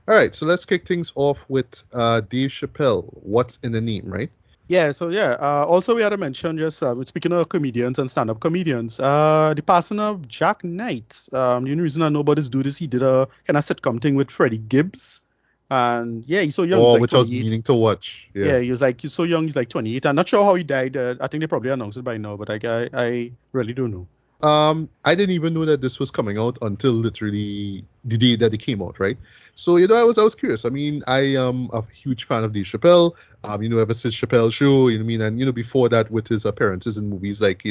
All right, so let's kick things off with Dave Chappelle. What's in the name, right? Yeah, so yeah. Also, we had to mention just speaking of comedians and stand-up comedians, the passing of Jak Knight. The only reason I know about this dude is he did a kind of sitcom thing with Freddie Gibbs, and yeah, he's so young. He's Oh, like which I was 28. meaning to watch. Yeah. Yeah, he's so young. He's like 28. I'm not sure how he died. I think they probably announced it by now, but I really don't know. I didn't even know that this was coming out until literally the day that it came out, right? So I was curious. I mean, I am a huge fan of Dave Chappelle. Ever since Chappelle Show, you know what I mean, and before that with his appearances in movies like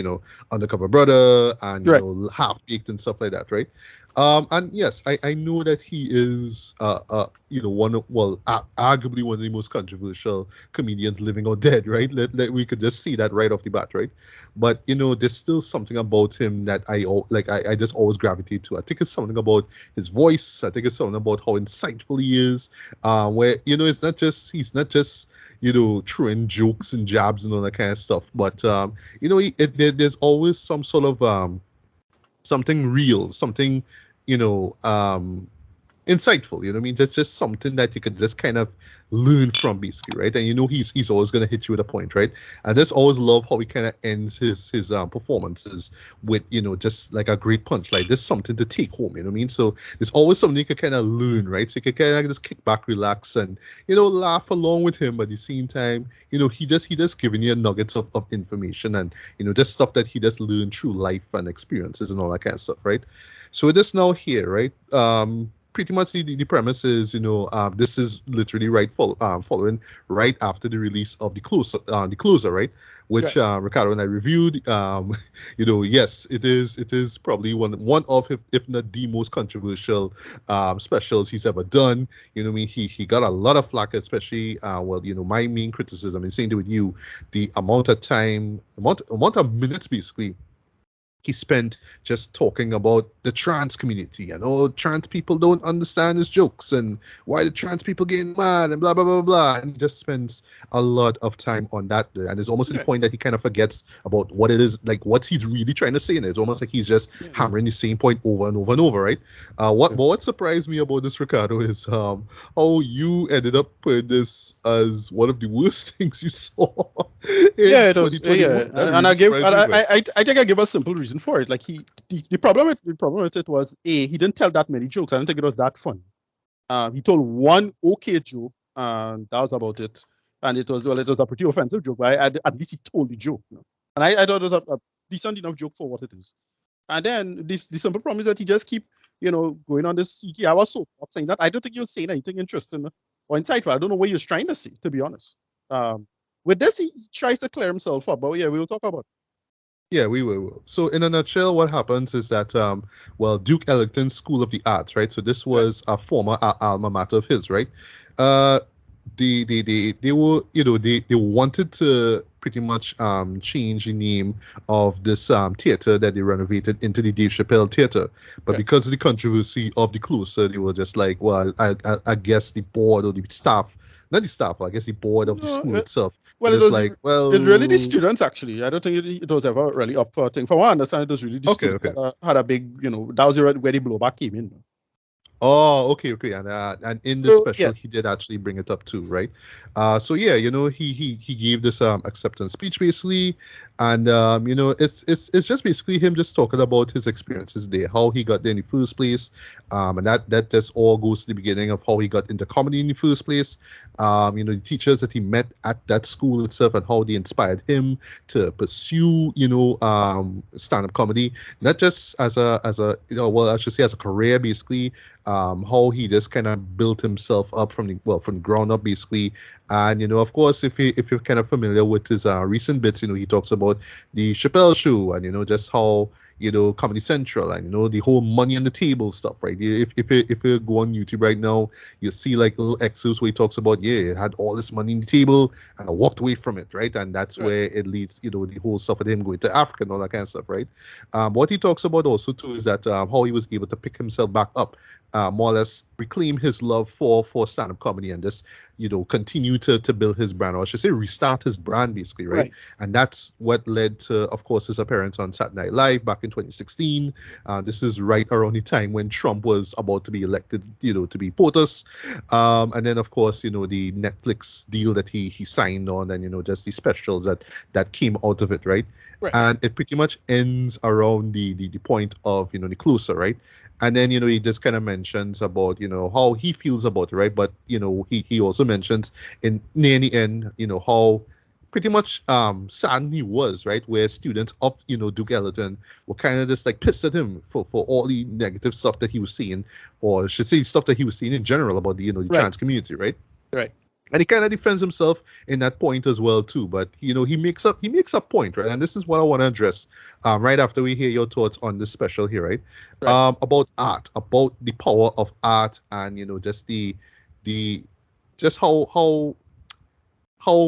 Undercover Brother and Right. Half Baked and stuff like that, right? And yes, I know that he is arguably one of the most controversial comedians living or dead, right? We could just see that right off the bat, right? But there's still something about him that I just always gravitate to. I think it's something about his voice. I think it's something about how insightful he is. Where he's not just throwing jokes and jabs and all that kind of stuff. But there's always some sort of something real, something you know um insightful, you know what I mean? Just something that you could just kind of learn from, basically, right? And he's always gonna hit you with a point, right? I just always love how he kind of ends his performances with just like a great punch, like there's something to take home, you know what I mean? So there's always something you could kind of learn, right? So you could kind of just kick back, relax, and laugh along with him. But at the same time, he just giving you nuggets of information, and just stuff that he just learned through life and experiences and all that kind of stuff, right? So with this now here, right? Pretty much the premise is, this is literally following right after the release of the closer, right? Which Right. Ricardo and I reviewed. Yes, it is probably one of, if not the most controversial specials he's ever done. You know what I mean? He got a lot of flack, especially my main criticism is saying to with you, the amount of time, amount of minutes basically he spent just talking about the trans community and trans people don't understand his jokes and why the trans people getting mad and blah blah blah blah. And he just spends a lot of time on that, and it's almost to the Right. point that he kind of forgets about what it is, like what he's really trying to say. And it's almost like he's just Yeah. hammering the same point over and over and over, right? What surprised me about this, Ricardo, is how you ended up putting this as one of the worst things you saw in Yeah, it was. Yeah, 2021. That and really surprised me, man. I think I give a simple reason for it. Like the problem with it was he didn't tell that many jokes. I don't think it was that fun. He told one okay joke, and that was about it. And it was a pretty offensive joke, but at least he told the joke. And I thought it was a decent enough joke for what it is. And then the simple problem is that he just keep going on this 3 hour soap saying that I don't think he was saying anything interesting or insightful. I don't know what he was trying to say, to be honest. Um, with this, he tries to clear himself up, but yeah, we will talk about Yeah, we will. So, in a nutshell, what happens is that, Duke Ellington School of the Arts, right? So, this it. Right. was a former alma mater of his, right? Uh, they were, they wanted to pretty much change the name of this theater that they renovated into the Dave Chappelle Theater. But Right. because of the controversy of the closer, they were just like, well, I guess the board or the staff, not the staff, I guess the board of the No, school itself, were well, just like, it really the well, students actually. I don't think it was ever really up for a thing. From what I understand, it was really the okay, students okay. had a big, that was where the blowback came in. Oh, okay, okay, and in the So yeah, special, he did actually bring it up too, right? So yeah, he gave this acceptance speech basically, and it's just basically him just talking about his experiences there, how he got there in the first place, and that just all goes to the beginning of how he got into comedy in the first place. The teachers that he met at that school itself and how they inspired him to pursue, stand-up comedy, not just as a well, I should say as a career basically. How he just kind of built himself up from the ground up basically. And of course, if you're kind of familiar with his recent bits, he talks about the Chappelle Show and just how Comedy Central and the whole money on the table stuff, right? If you go on YouTube right now, you see like little excerpts where he talks about, yeah, it had all this money on the table and I walked away from it, right? And that's right, where it leads, the whole stuff with him going to Africa and all that kind of stuff, right? What he talks about also too is that how he was able to pick himself back up more or less reclaim his love for stand-up comedy and just continue to build his brand, or I should say restart his brand basically, right? And that's what led to, of course, his appearance on Saturday Night Live back in 2016. This is right around the time when Trump was about to be elected, to be POTUS. And then, of course, the Netflix deal that he signed on, and just the specials that came out of it, right? And it pretty much ends around the point of the closer, right? And then he just kind of mentions about how he feels about it, right? But he also mentions near the end how pretty much saddened he was, right? Where students of Duke Ellington were kind of just like pissed at him for all the negative stuff that he was seeing, or I should say stuff that he was seeing in general about the trans community, right? And he kind of defends himself in that point as well too. But he makes up point, right? And this is what I want to address right after we hear your thoughts on this special here, right? About art, about the power of art, and just just how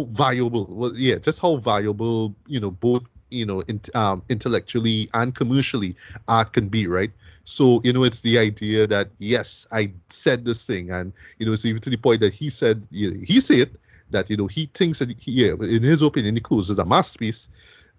valuable, just how valuable both intellectually and commercially art can be, right? So, it's the idea that, yes, I said this thing, and, it's even to the point that he said that, he thinks that, in his opinion, he closes a masterpiece.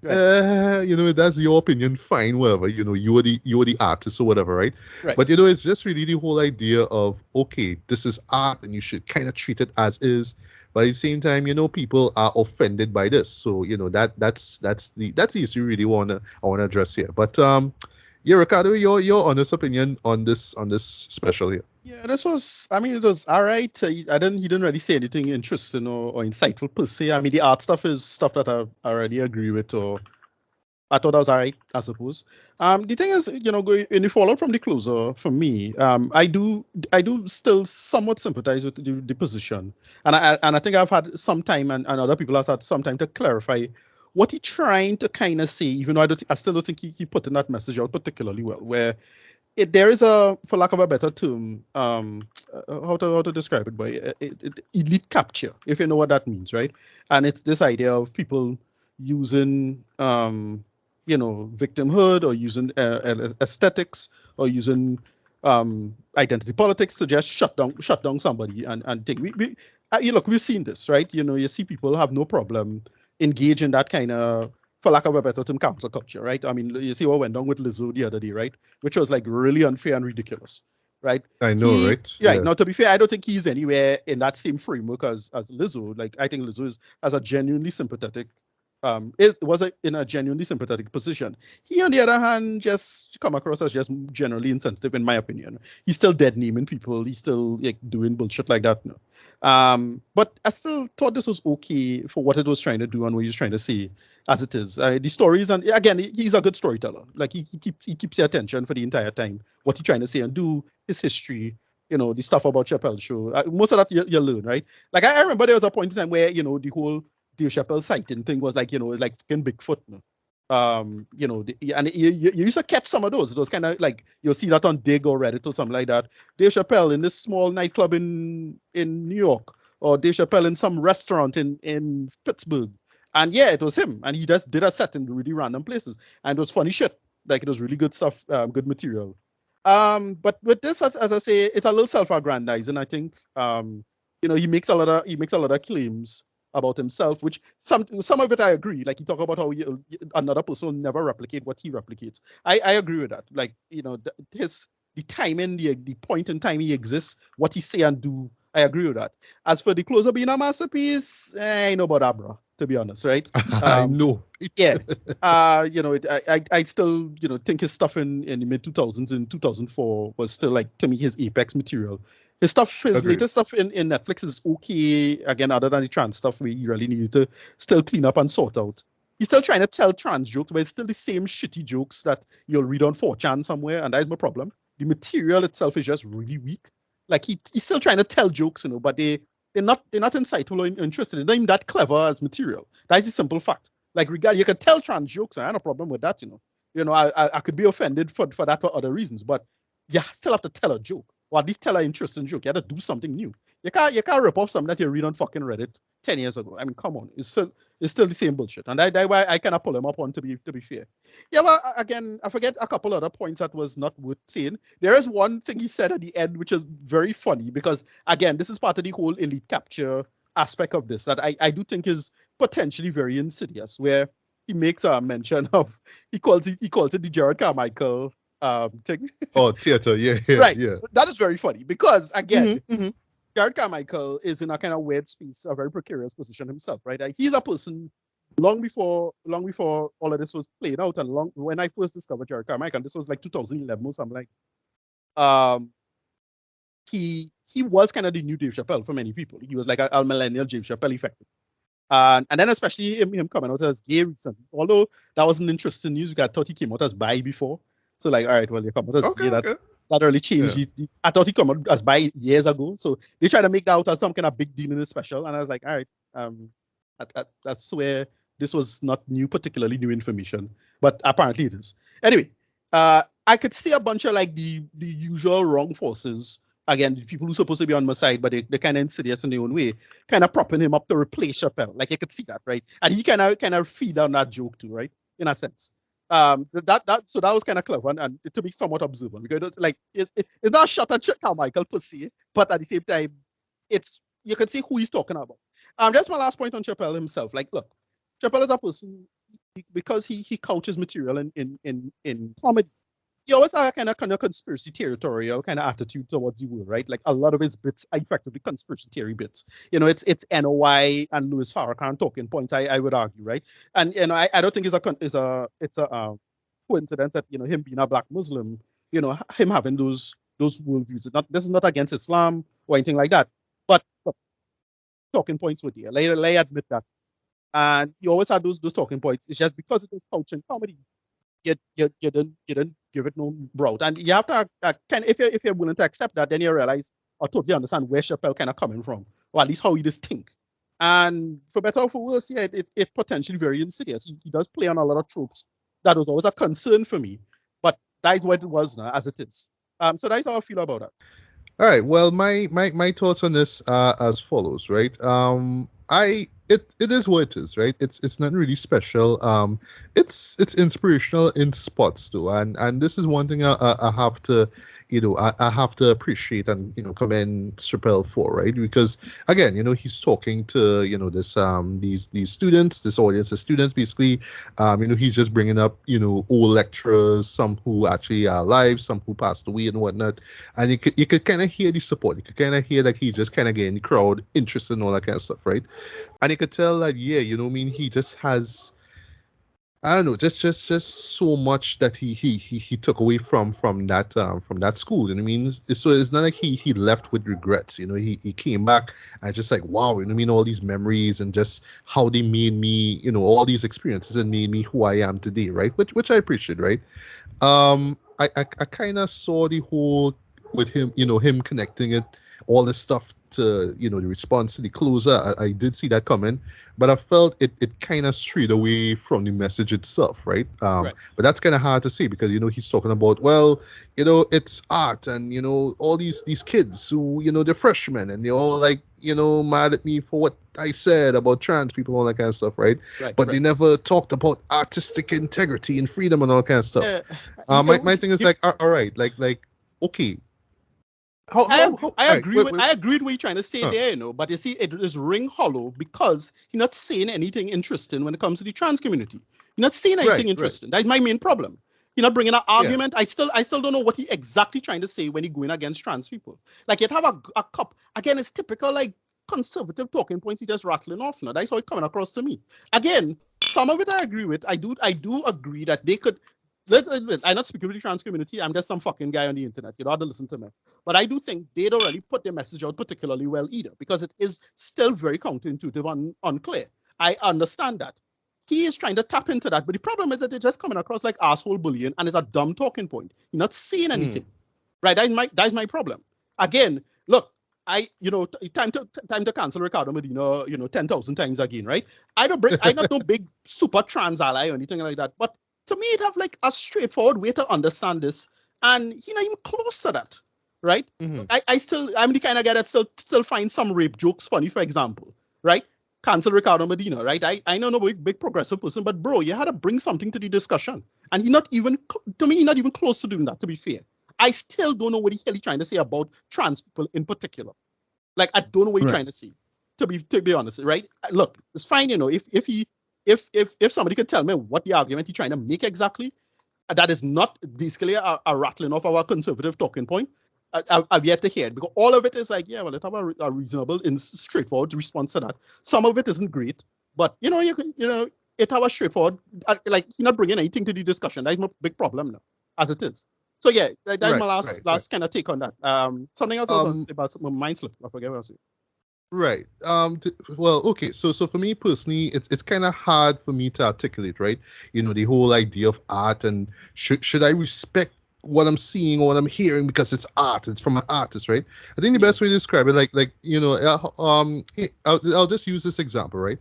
That's your opinion, fine, whatever, you're the artist or whatever, right? But, it's just really the whole idea of, okay, this is art, and you should kind of treat it as is. But at the same time, people are offended by this. So, that's the issue really I want to address here. But, Ricardo, your honest opinion on this special here. Yeah, it was all right. He didn't really say anything interesting or insightful per se. I mean, the art stuff is stuff that I already agree with, or I thought that was all right, I suppose. The thing is, going in the fallout from the closer, for me, I do still somewhat sympathize with the position, and I think I've had some time, and other people have had some time to clarify what he's trying to kind of say, even though I still don't think he put in that message out particularly well, where there is a, for lack of a better term, how to describe it, boy, elite capture, if you know what that means, right? And it's this idea of people using, victimhood, or using aesthetics, or using identity politics to just shut down somebody and take. Look, we've seen this, right? You see people have no problem engage in that kind of, for lack of a better term, cancel culture, right? I mean, you see what went on with Lizzo the other day, right? Which was like really unfair and ridiculous, right? I know, right? Yeah. Now, to be fair, I don't think he's anywhere in that same framework as Lizzo. Like, I think Lizzo has a genuinely sympathetic, in a genuinely sympathetic position. He, on the other hand, just come across as just generally insensitive, in my opinion. He's still dead naming people. He's still like doing bullshit like that. No. But I still thought this was okay for what it was trying to do and what he was trying to say, as it is. The stories, and again, he's a good storyteller. Like, he keeps your attention for the entire time. What he's trying to say and do, his history, the stuff about Chappelle show. Most of that you learn, right? Like, I remember there was a point in time where the whole Dave Chappelle sighting thing was like, it's like fucking Bigfoot. No? And you used to catch some of those. It was kind of like, you'll see that on Dig or Reddit or something like that. Dave Chappelle in this small nightclub in New York, or Dave Chappelle in some restaurant in Pittsburgh. And yeah, it was him. And he just did a set in really random places. And it was funny shit. Like, it was really good stuff, good material. But with this, as I say, it's a little self-aggrandizing, I think. He makes a lot of claims about himself, which some of it I agree. Like, he talk about how another person will never replicate what he replicates. I agree with that. Like, the timing, the point in time he exists, what he say and do, I agree with that. As for the closer being a masterpiece, I know about that, bro, to be honest, right? I know. Yeah. I still, think his stuff in the mid 2000s, in 2004, was still, like, to me, his apex material. His latest stuff in Netflix is okay. Again, other than the trans stuff, we really need to still clean up and sort out. He's still trying to tell trans jokes, but it's still the same shitty jokes that you'll read on 4chan somewhere, and that is my problem. The material itself is just really weak. Like, he's still trying to tell jokes, but they're not insightful or interested. They're not even that clever as material. That's a simple fact. Like, you can tell trans jokes, and I have no problem with that. I could be offended for that for other reasons, but you still have to tell a joke. or at least tell an interesting joke. You have to do something new. You can't rip off something that you read on fucking Reddit 10 years ago. I mean, come on, it's still the same bullshit, and that's why I kind of pull him up on to be fair. Yeah, well, again, I forget a couple other points that was not worth saying. There is one thing he said at the end which is very funny because again, this is part of the whole elite capture aspect of this that I do think is potentially very insidious, where he makes a mention of he calls it the Jared Carmichael thing. Oh, theater, yeah, Right. yeah. That is very funny because again, Jared Carmichael is in a kind of weird space, a very precarious position himself, right? He's a person long before all of this was played out, and long when I first discovered Jared Carmichael, and this was like 2011 or something like, he was kind of the new Dave Chappelle for many people. He was like a millennial Dave Chappelle effectively. And then especially him coming out as gay recently, although that wasn't interesting news because I thought he came out as bi before. So like, all right, well, you come out as gay. That really changed. Yeah. I thought he came out as bi years ago. So they tried to make that out as some kind of big deal in the special. And I was like, all right, that's where this was not particularly new information. But apparently it is. Anyway, I could see a bunch of like the usual wrong forces. Again, people who are supposed to be on my side, but they're kind of insidious in their own way, kind of propping him up to replace Chappelle. Like you could see that, right? And he kind of feed on that joke too, right? In a sense. So that was kind of clever and to be somewhat observant because like it's not a shot at Carmichael per se, but at the same time, it's you can see who he's talking about. That's my last point on Chappelle himself. Like, look, Chappelle is a person because he couches material in comedy. He always had a kind of conspiracy territorial kind of attitude towards the world, right? Like a lot of his bits are effectively conspiracy theory bits. You know, it's NOI and Louis Farrakhan talking points. I would argue, right? And you know, I don't think it's a coincidence that him being a black Muslim, him having those worldviews. This is not against Islam or anything like that, but talking points were there. Let admit that. And he always had those talking points. It's just because it was couching comedy. You didn't give it no route, and you have to if you're willing to accept that, then you realize or totally understand where Chappelle kind of coming from, or at least how he does think. And for better or for worse, yeah, it potentially very insidious. He does play on a lot of tropes that was always a concern for me, but that is what it was now, as it is. So that's how I feel about that. All right. Well, my thoughts on this are as follows, right? It is what it is, right? It's not really special. It's inspirational in spots though, and this is one thing I have to, I have to appreciate and commend Chappelle for, right? Because again, he's talking to this these students, this audience of students, basically. He's just bringing up old lecturers, some who actually are alive, some who passed away and whatnot, and you could kind of hear the support. You could kind of hear like he's just kind of getting the crowd interested in all that kind of stuff, right? And you could tell that, yeah, he just has, I don't know, just so much that he took away from that school. You know what I mean? So it's not like he left with regrets. He came back and just like, wow, all these memories and just how they made me, all these experiences and made me who I am today, right? Which I appreciate, right? I kind of saw the whole with him, him connecting it, all this stuff to the response to the closer. I did see that coming, but I felt it kind of strayed away from the message itself, right? Right. But that's kind of hard to say because he's talking about, well, it's art and all these kids who they're freshmen and they're all like mad at me for what I said about trans people, all that kind of stuff, right? But they never talked about artistic integrity and freedom and all kind of stuff. My thing is like, all right, like okay. I agree with what you're trying to say there, but you see, it is ring hollow because he's not saying anything interesting when it comes to the trans community. He's not saying anything interesting. That's my main problem. He's not bringing an argument. I still don't know what he exactly trying to say when he's going against trans people. Like you'd have a cup again. It's typical like conservative talking points. He just rattling off now. That's how it's coming across to me. Again, some of it I agree with. I do agree that they could. I'm not speaking with the trans community. I'm just some fucking guy on the internet. You don't have to listen to me. But I do think they don't really put their message out particularly well either because it is still very counterintuitive and unclear. I understand that. He is trying to tap into that. But the problem is that it's just coming across like asshole bullying and it's a dumb talking point. You're not saying anything. Right? That's my problem. Again, look, time to cancel Ricardo Medina, 10,000 times again, right? I not no big super trans ally or anything like that. But to me, it have like a straightforward way to understand this, and he's not even close to that, right? Mm-hmm. I'm the kind of guy that still finds some rape jokes funny, for example, right? Cancel Ricardo Medina, right? I know no big progressive person, but bro, you had to bring something to the discussion. And he's not even, to me, he's not even close to doing that, to be fair. I still don't know what the hell he's trying to say about trans people in particular. Like, I don't know what he's trying to say, to be honest, right? Look, it's fine, you know, if somebody could tell me what the argument he's trying to make exactly, that is not basically a rattling off our conservative talking point, I've yet to hear it, because all of it is like, yeah, well, let's have a reasonable and straightforward response to that. Some of it isn't great, but you know, it have a straightforward, like, you're not bringing anything to the discussion. That's my big problem now, as it is. So yeah, that's my last kind of take on that. Something else I was about mind slip. I forget what I was saying. Right. Well, okay. So for me personally, it's kind of hard for me to articulate, right? You know, the whole idea of art, and should I respect what I'm seeing or what I'm hearing because it's art, it's from an artist, right? I think the best way to describe it, like you know, I'll just use this example, right?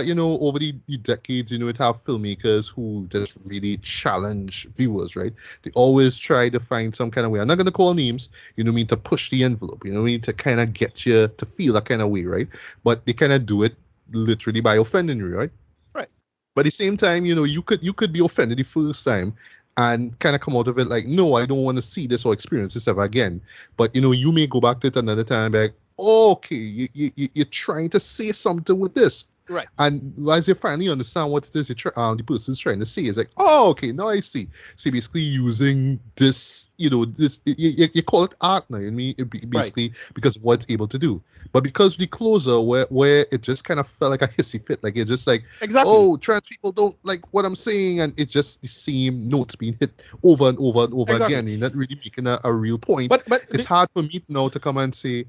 You know, over the decades, you know, it have filmmakers who just really challenge viewers, right? They always try to find some kind of way. I'm not going to call names, you know what I mean, to push the envelope, you know what I mean, to kind of get you to feel that kind of way, right? But they kind of do it literally by offending you, right? Right. But at the same time, you know, you could be offended the first time and kind of come out of it like, no, I don't want to see this or experience this ever again. But, you know, you may go back to it another time and be like, oh, okay, you're trying to say something with this. Right. And as you finally understand what it is the person's trying to say, it's like, oh, okay, now I see. So basically using this, you know, this, you call it art now, you know what I mean? Basically because of what it's able to do. But because the closer where it just kind of felt like a hissy fit, like it's just like, oh, trans people don't like what I'm saying, and it's just the same notes being hit over and over and over again. You're not really making a real point. But it's hard for me now to come and say,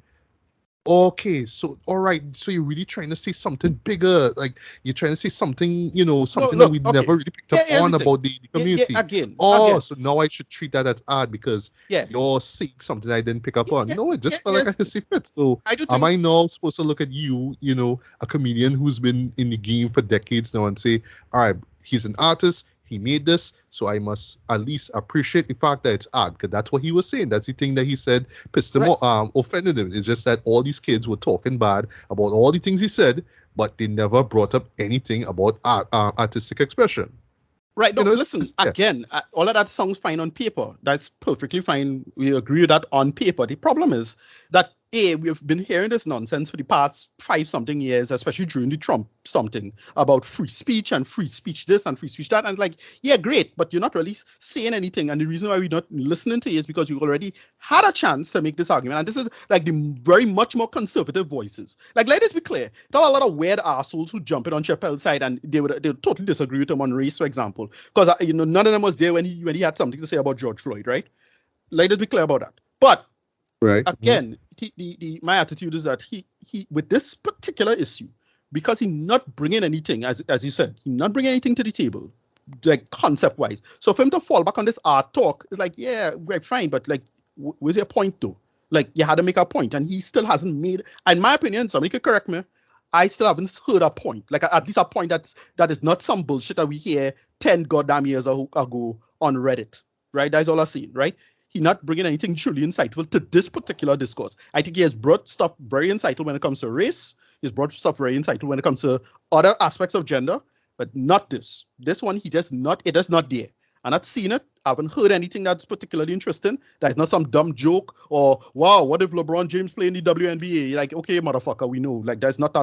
okay, so all right, so you're really trying to say something bigger, like you're trying to say something, you know, something that we never really picked up on about the community. Again. So now I should treat that as art because you're saying something I didn't pick up on. No, it just felt like a hissy fit. So am I now supposed to look at you, you know, a comedian who's been in the game for decades now, and say, all right, he's an artist, he made this, so I must at least appreciate the fact that it's art, because that's what he was saying. That's the thing that he said pissed him off, offended him. It's just that all these kids were talking bad about all the things he said, but they never brought up anything about art, artistic expression. Right. No, listen, again, all of that sounds fine on paper. That's perfectly fine. We agree with that on paper. The problem is that, we've been hearing this nonsense for the past 5-something years, especially during the Trump something, about free speech and free speech this and free speech that. And it's like, yeah, great, but you're not really saying anything. And the reason why we're not listening to you is because you already had a chance to make this argument. And this is like the very much more conservative voices. Like, let us be clear. There are a lot of weird assholes who jump in on Chappelle's side and they would totally disagree with him on race, for example. Because, you know, none of them was there when he had something to say about George Floyd, right? Let us be clear about that. But again, my attitude is that he with this particular issue, because he's not bringing anything, as you said, he's not bringing anything to the table, like concept-wise. So for him to fall back on this art talk, it's like, yeah, right, fine, but like, where's your point though? Like, you had to make a point, and he still hasn't made, in my opinion, somebody could correct me, I still haven't heard a point, like at least a point that is not some bullshit that we hear 10 goddamn years ago on Reddit, right? That's all I'm saying, right? He's not bringing anything truly insightful to this particular discourse. I think he has brought stuff very insightful when it comes to race. He's brought stuff very insightful when it comes to other aspects of gender, but not this. This one, it is not there. I'm not seeing it. I haven't heard anything that's particularly interesting. That's not some dumb joke or, wow, what if LeBron James play in the WNBA? Like, okay, motherfucker, we know. Like, that's not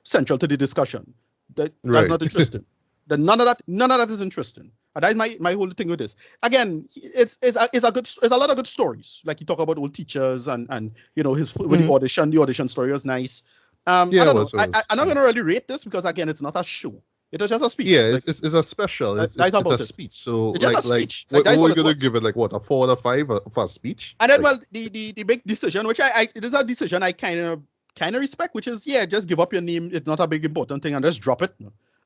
central to the discussion. That's not interesting. None of that is interesting. And that's my whole thing with this. Again, it's a lot of good stories. Like, you talk about old teachers and you know, with the audition story was nice. I'm not gonna really rate this because, again, it's not a show. It was just a speech. Yeah, like, it's a special. It's a speech. So it's just a speech. What we're gonna give it, like, what, a 4 out of 5 for a speech? And then, well, the big decision, which it is a decision I kind of respect, which is, yeah, just give up your name. It's not a big important thing, and just drop it.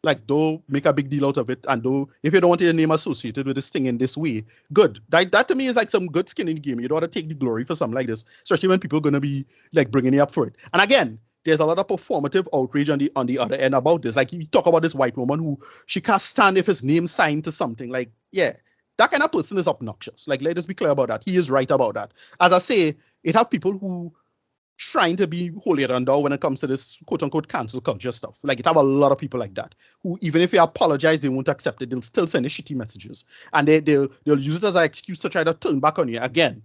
Like, don't make a big deal out of it, and if you don't want your name associated with this thing in this way, good. That to me is like some good skin in the game. You don't want to take the glory for something like this, especially when people are gonna be like bringing you up for it. And again, there's a lot of performative outrage on the other end about this. Like, you talk about this white woman who she can't stand if his name signed to something. Like, yeah, that kind of person is obnoxious. Like, let us be clear about that. He is right about that. As I say, it have people who trying to be holier than thou when it comes to this quote-unquote cancel culture stuff. Like, it have a lot of people like that who, even if you apologize, they won't accept it. They'll still send you shitty messages. And they'll use it as an excuse to try to turn back on you. Again,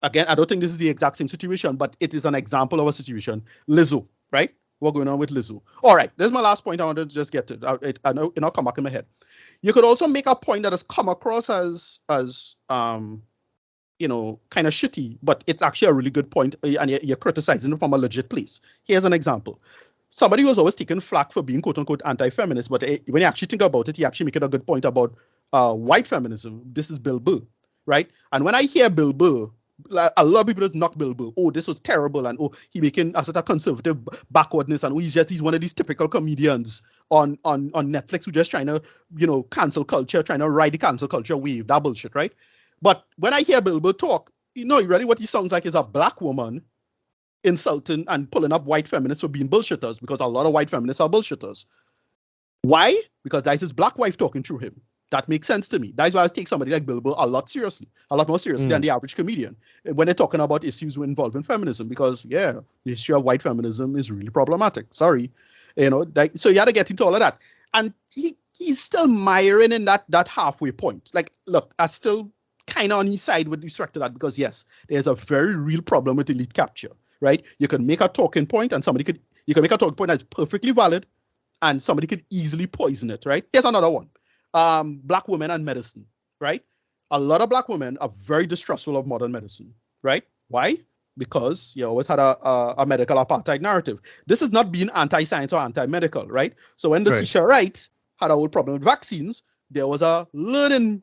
I don't think this is the exact same situation, but it is an example of a situation. Lizzo, right? What's going on with Lizzo? All right, this is my last point I wanted to just get to. I know it'll come back in my head. You could also make a point that has come across as kind of shitty, but it's actually a really good point, and you're criticizing it from a legit place. Here's an example. Somebody was always taken flack for being quote-unquote anti-feminist, but when you actually think about it, he actually making a good point about white feminism. This is Bill Burr, right? And when I hear Bill Burr, like, a lot of people just knock Bill Burr. Oh, this was terrible, and oh, he making a sort of conservative backwardness, and oh, he's one of these typical comedians on Netflix who just trying to, cancel culture, trying to ride the cancel culture wave. That bullshit, right? But when I hear Bill Burr talk, really what he sounds like is a black woman insulting and pulling up white feminists for being bullshitters, because a lot of white feminists are bullshitters. Why? Because that's his black wife talking through him. That makes sense to me. That's why I take somebody like Bill Burr a lot more seriously than the average comedian when they're talking about issues involving feminism, because the issue of white feminism is really problematic. Sorry. So you had to get into all of that. And he's still miring in that halfway point. Like, look, I still kind of on his side with respect to that, because yes, there's a very real problem with elite capture, right? You can make a talking point and you can make a talking point that's perfectly valid, and somebody could easily poison it, right? Here's another one. Black women and medicine, right? A lot of black women are very distrustful of modern medicine, right? Why? Because you always had a medical apartheid narrative. This is not being anti-science or anti-medical, right? So when Letitia Wright had a whole problem with vaccines, there was a learning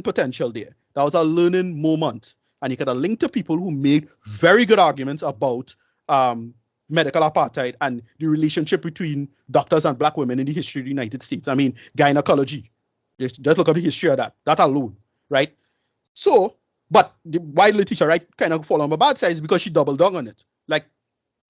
potential there. That was a learning moment. And you could have linked to people who made very good arguments about medical apartheid and the relationship between doctors and black women in the history of the United States. I mean, gynecology. Just look at the history of that alone, right? So, but why Letitia Wright kind of fall on my bad side is because she doubled down on it. Like,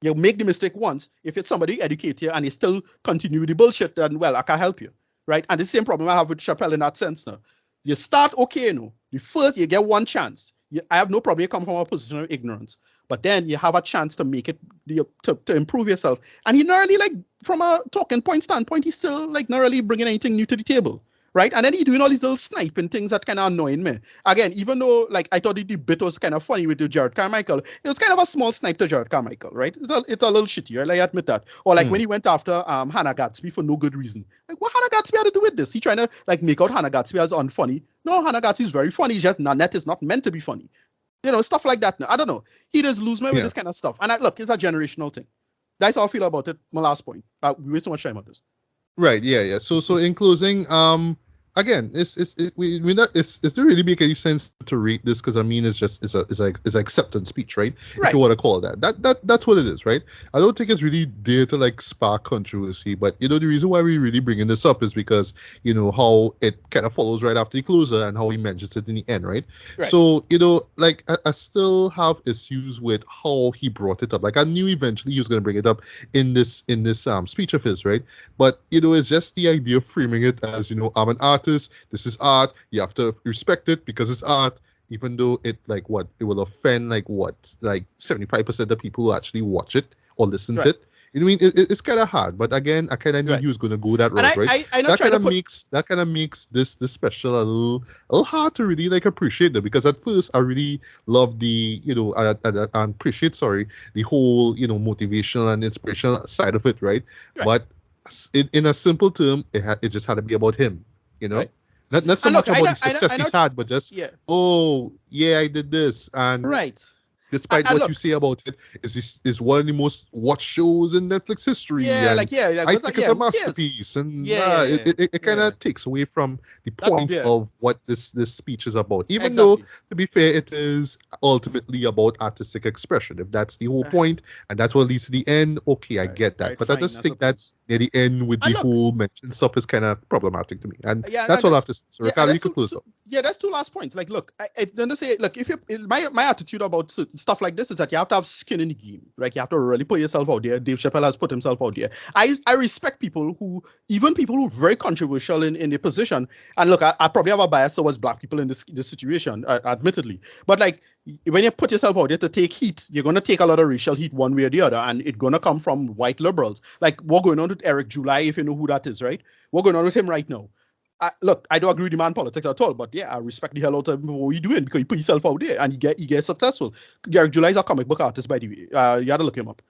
you make the mistake once. If it's somebody educate you and they still continue with the bullshit, then, well, I can't help you, right? And the same problem I have with Chappelle in that sense now. You start okay, the first, you get one chance. I have no problem. You come from a position of ignorance. But then you have a chance to make it, to improve yourself. And he not really, like, from a talking point standpoint, he's still, like, not really bringing anything new to the table. Right? And then he's doing all these little sniping things that kind of annoying me. Again, even though, like, I thought the bit was kind of funny with the Jared Carmichael, it was kind of a small snipe to Jared Carmichael, right? It's a little shitty, right? I admit that. Or like when he went after Hannah Gatsby for no good reason. Like, what Hannah Gatsby had to do with this? He trying to, like, make out Hannah Gatsby as unfunny. No, Hannah Gatsby is very funny. It's just Nanette is not meant to be funny. Stuff like that. I don't know. He just lose me with this kind of stuff. And look, it's a generational thing. That's how I feel about it. My last point. We waste so much time on this. Right. Yeah. So in closing, again, does it really make any sense to read this? Because I mean, it's acceptance speech, right? If you want to call it that. That's what it is, right? I don't think it's really there to like spark controversy, but the reason why we're really bringing this up is because how it kind of follows right after the closer and how he mentions it in the end, right? So like I still have issues with how he brought it up. Like I knew eventually he was going to bring it up in this speech of his, right? But it's just the idea of framing it as I'm an artist. This is art. You have to respect it because it's art, even though it will offend 75% of people who actually watch it or listen to it. I mean, it's kind of hard, but again, I kind of knew he was going to go that route, right? That kind of makes this special a little hard to really appreciate it, because at first I really loved the I appreciate the whole motivational and inspirational side of it, right? But in a simple term, it just had to be about him. Not so much about the success he's had, but just I did this, and despite what you say about it, is one of the most watched shows in Netflix history. I think it's a masterpiece, and it kind of takes away from the point of what this speech is about. Even though, to be fair, it is ultimately about artistic expression. If that's the whole point, and that's what leads to the end, okay, I get that. But I just think that near the end with And the look, whole mention stuff is kind of problematic to me. And yeah, that's and all I have to say. So, yeah, Ricardo, you that's could close up. yeah, that's two last points. Like, look, I then to say, look, if you my attitude about stuff like this is that you have to have skin in the game. Like, you have to really put yourself out there. Dave Chappelle has put himself out there. I respect people who, even people who are very controversial in their position. And look, I probably have a bias towards black people in this situation, admittedly. But like, when you put yourself out there to take heat, you're going to take a lot of racial heat one way or the other, and it's going to come from white liberals. Like, what's going on with Eric July, if you know who that is, right? What's going on with him right now? Look, I don't agree with the man politics at all, but yeah, I respect the hell out of him for what he's doing, because he put himself out there and he get successful. Eric July is a comic book artist, by the way. You had to look him up.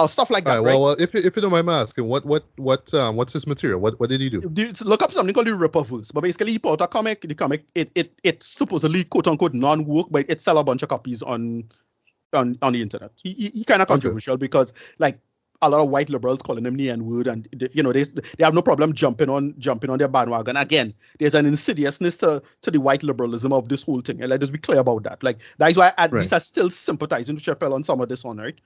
Stuff like that, right? Well, if you don't mind my asking, what's his material? What did he do? Look up something called the Ripperverse. But basically, he put out a comic. The comic, it supposedly quote unquote non-woke, but it sell a bunch of copies on the internet. He kind of controversial because like a lot of white liberals calling him the N-word, and they have no problem jumping on their bandwagon. Again, there's an insidiousness to the white liberalism of this whole thing, and let's be clear about that. Like, that's why at least I still sympathizing with Chappelle on some of this one, right?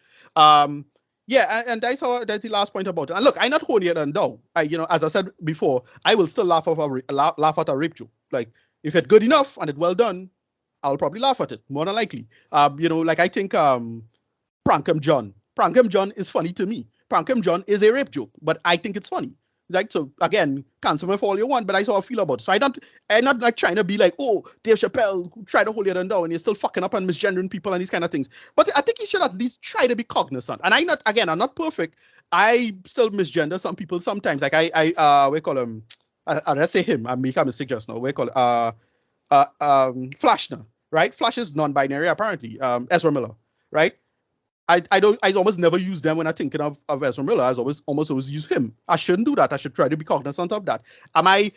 Yeah, and that's the last point about it. And look, I'm not holding it down. As I said before, I will still laugh at a rape joke. Like, if it's good enough and it's well done, I'll probably laugh at it, more than likely. Like, I think Prankem John is funny to me. Prankem John is a rape joke, but I think it's funny. Like, so again, cancel me for all you want, but I saw a feel about it. So I'm not like trying to be like, oh, Dave Chappelle who tried to hold it down and you're still fucking up and misgendering people and these kind of things. But I think you should at least try to be cognizant. And I'm not perfect. I still misgender some people sometimes. Like we call him, I say him, I make a mistake just now. We call Flash now, right? Flash is non-binary apparently. Ezra Miller, right? I almost never use them when I'm thinking of Ezra Miller. I almost always use him. I shouldn't do that. I should try to be cognizant of that. Am I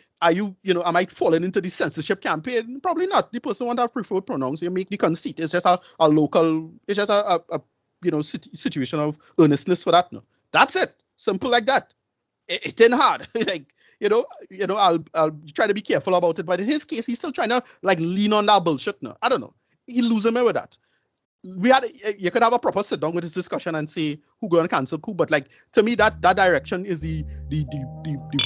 falling into the censorship campaign? Probably not. The person want to have preferred pronouns. You make the conceit. It's just a local, it's just a situation of earnestness for that. No, that's it. Simple like that. It ain't hard. Like, I'll try to be careful about it. But in his case, he's still trying to like lean on that bullshit. No, I don't know. He's losing me with that. You could have a proper sit down with this discussion and say who going to cancel who, but like, to me that direction is the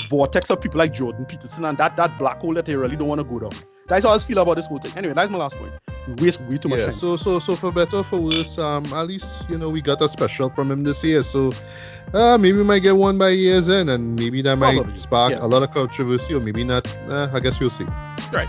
vortex of people like Jordan Peterson and that black hole that they really don't want to go down. That's how I feel about this whole thing. Anyway, that's my last point. We waste way too much time. So for better or for worse, at least we got a special from him this year. So maybe we might get one by year's end, and maybe that might spark a lot of controversy, or maybe not. I guess we'll see. Right.